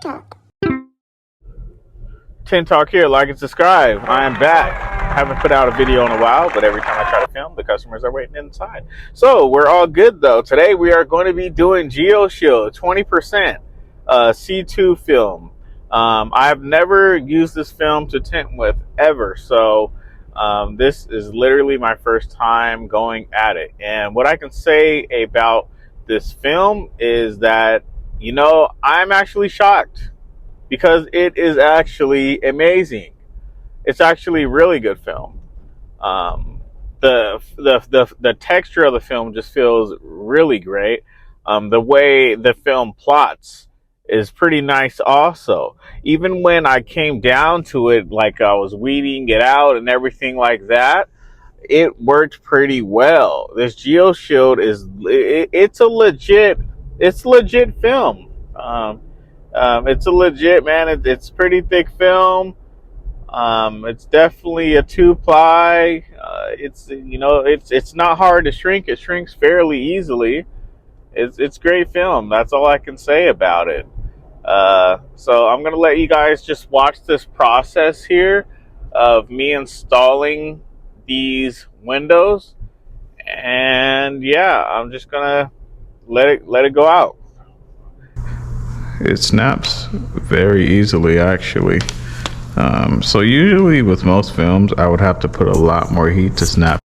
Talk. Tint Talk here, like and subscribe. I am back. Haven't put out a video in a while, but every time I try to film, the customers are waiting inside. So we're all good though. Today we are going to be doing GeoShield 20% C2 film. I've never used this film to tint with ever, so this is literally my first time going at it. And what I can say about this film is that, I'm actually shocked because it is actually amazing. It's actually a really good film. The texture of the film just feels really great. The way the film plots is pretty nice also. Even when I came down to it, like I was weeding it out and everything like that, it worked pretty well. This GeoShield it's legit film. It's a legit, man. It's pretty thick film. It's definitely a 2-ply. It's not hard to shrink. It shrinks fairly easily. It's great film. That's all I can say about it. So I'm gonna let you guys just watch this process here of me installing these windows, and yeah, I'm just gonna let it go out. It snaps very easily, actually. So usually with most films, I would have to put a lot more heat to snap.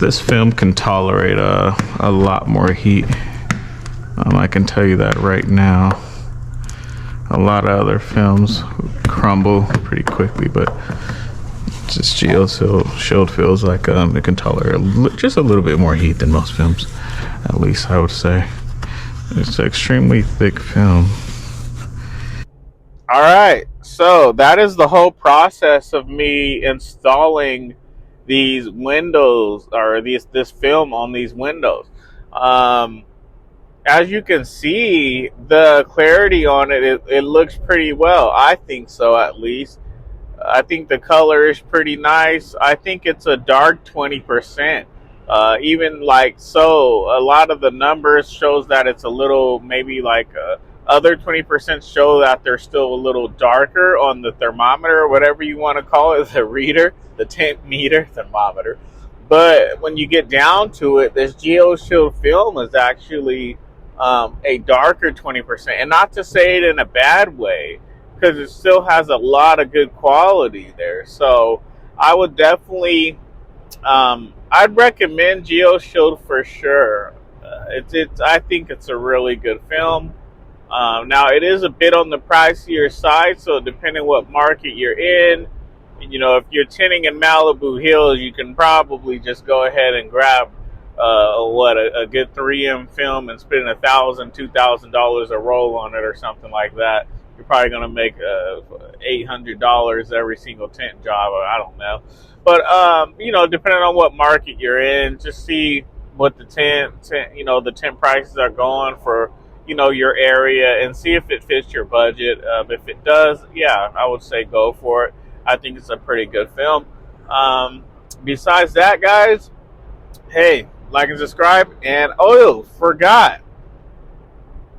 This film can tolerate a lot more heat. I can tell you that right now. A lot of other films crumble pretty quickly, but just GeoShield feels like it can tolerate just a little bit more heat than most films, at least I would say. It's an extremely thick film. All right, so that is the whole process of me installing these windows, or this film on these windows. As you can see, the clarity on it looks pretty well. I think so, at least. I think the color is pretty nice. I think it's a dark 20%. Even like so, a lot of the numbers shows that it's a little, maybe like other 20% show that they're still a little darker on the thermometer, or whatever you want to call it, the reader, the tint meter, thermometer. But when you get down to it, this GeoShield film is actually a darker 20%, and not to say it in a bad way, because it still has a lot of good quality there. So I would definitely, I'd recommend GeoShield for sure. I think it's a really good film. Now it is a bit on the pricier side, so depending what market you're in, if you're tinting in Malibu Hills, you can probably just go ahead and grab a good 3M film and spend $1,000, $2,000 a roll on it or something like that. You're probably gonna make $800 every single tint job, or I don't know. But depending on what market you're in, just see what the tent, the tent prices are going for, your area, and see if it fits your budget. If it does, yeah, I would say go for it. I think it's a pretty good film. Besides that, guys, hey, like and subscribe. And oh, forgot.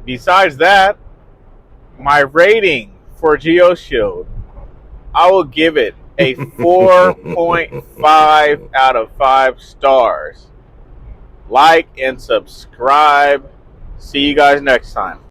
Besides that, my rating for GeoShield, I will give it a 4.5 out of 5 stars. Like and subscribe. See you guys next time.